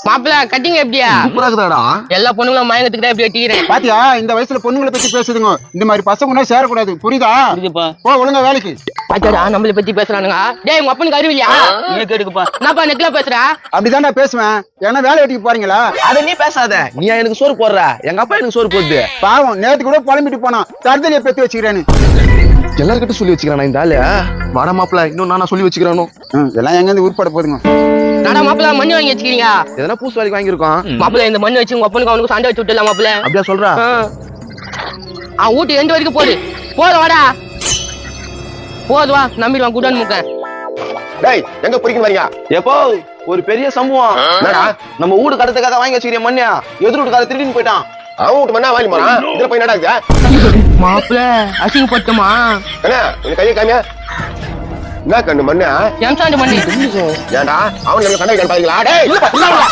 மாப்பிள்ள கட்டிங் எப்படியா சூப்பராக்குதாடா. எல்லா பொண்ணுங்களும் மயங்கத்துக்கு தான் எப்படி வெட்டிக்கிறேன் பாத்தியா இந்த வயசுல பொண்ணுங்களை பத்தி பேசுதுங்க. இந்த மாதிரி பசங்க சேரக்கூடாது, புரியுதா? புரியுதுப்பா. போ ஒழுங்கா வேலைக்கு. பாத்தியாடா நம்மளை பத்தி பேசுறானுங்க. டேய் உங்க அப்பனுக்கு அறிவில்லையா? நீ கேட்டுக்குப்பா. என்னப்பா நெட்ல பேசுற? அப்படிதான்டா பேசுவேன். ஏன்னா வேலை வெட்டிக்கு போறீங்களா? அத நீ பேசாத. நீ எனக்கு சோறு போடுற, எங்க அப்பா எனக்கு சோறு போடுது. பாவம் நேத்து கூட புலம்பிட்டு போனான், தருதலையை பெத்து வச்சுக்கிறேன்னு. எல்லார்கிட்ட சொல்லி வச்சுக்கிறேன் இந்த ஆளு. வாடா மாப்பிள்ள, இன்னும் நானா சொல்லி வச்சுக்கிறேனோ. எல்லாம் எங்க இருந்து உருப்பட போதுங்க. நடா மாப்பிள்ள மண்ணு வாங்கி வச்சுக்கிறீங்க. எதனா பூசு வேலைக்கு வாங்கியிருக்கோம். மாப்பிள்ள இந்த மண்ணு வச்சு உங்க அப்பனுக்கு அவனுக்கு சண்டை வச்சு விட்டுலாம் மாப்பிள்ள. அப்படியா சொல்றா? வீட்டு எந்த வரைக்கும் போடு. போது வாடா. போது வா, நம்பிடுவான் குடன் முக்க. டேய் எங்க பொறிக்க வரீங்க? எப்போ ஒரு பெரிய சம்பவம். என்னடா? நம்ம வீடு கடத்துக்காக வாங்கி வச்சுக்கிறேன் மண்ணியா, எதிர் வீட்டுக்கார திருடின்னு போயிட்டான். அவன் வீட்டு மண்ணா வாங்கி போறான். இதுல போய் நடக்குது மாப்பிள்ள அசிங்கப்பட்டுமா? என்ன உன் கையை காமியா? என்ன கண்ணு மண்ணா? எம்சாண்டு மண்ணு. ஏன்டா அவன் நம்ம கண்ணை பாத்தீங்களா? டேய்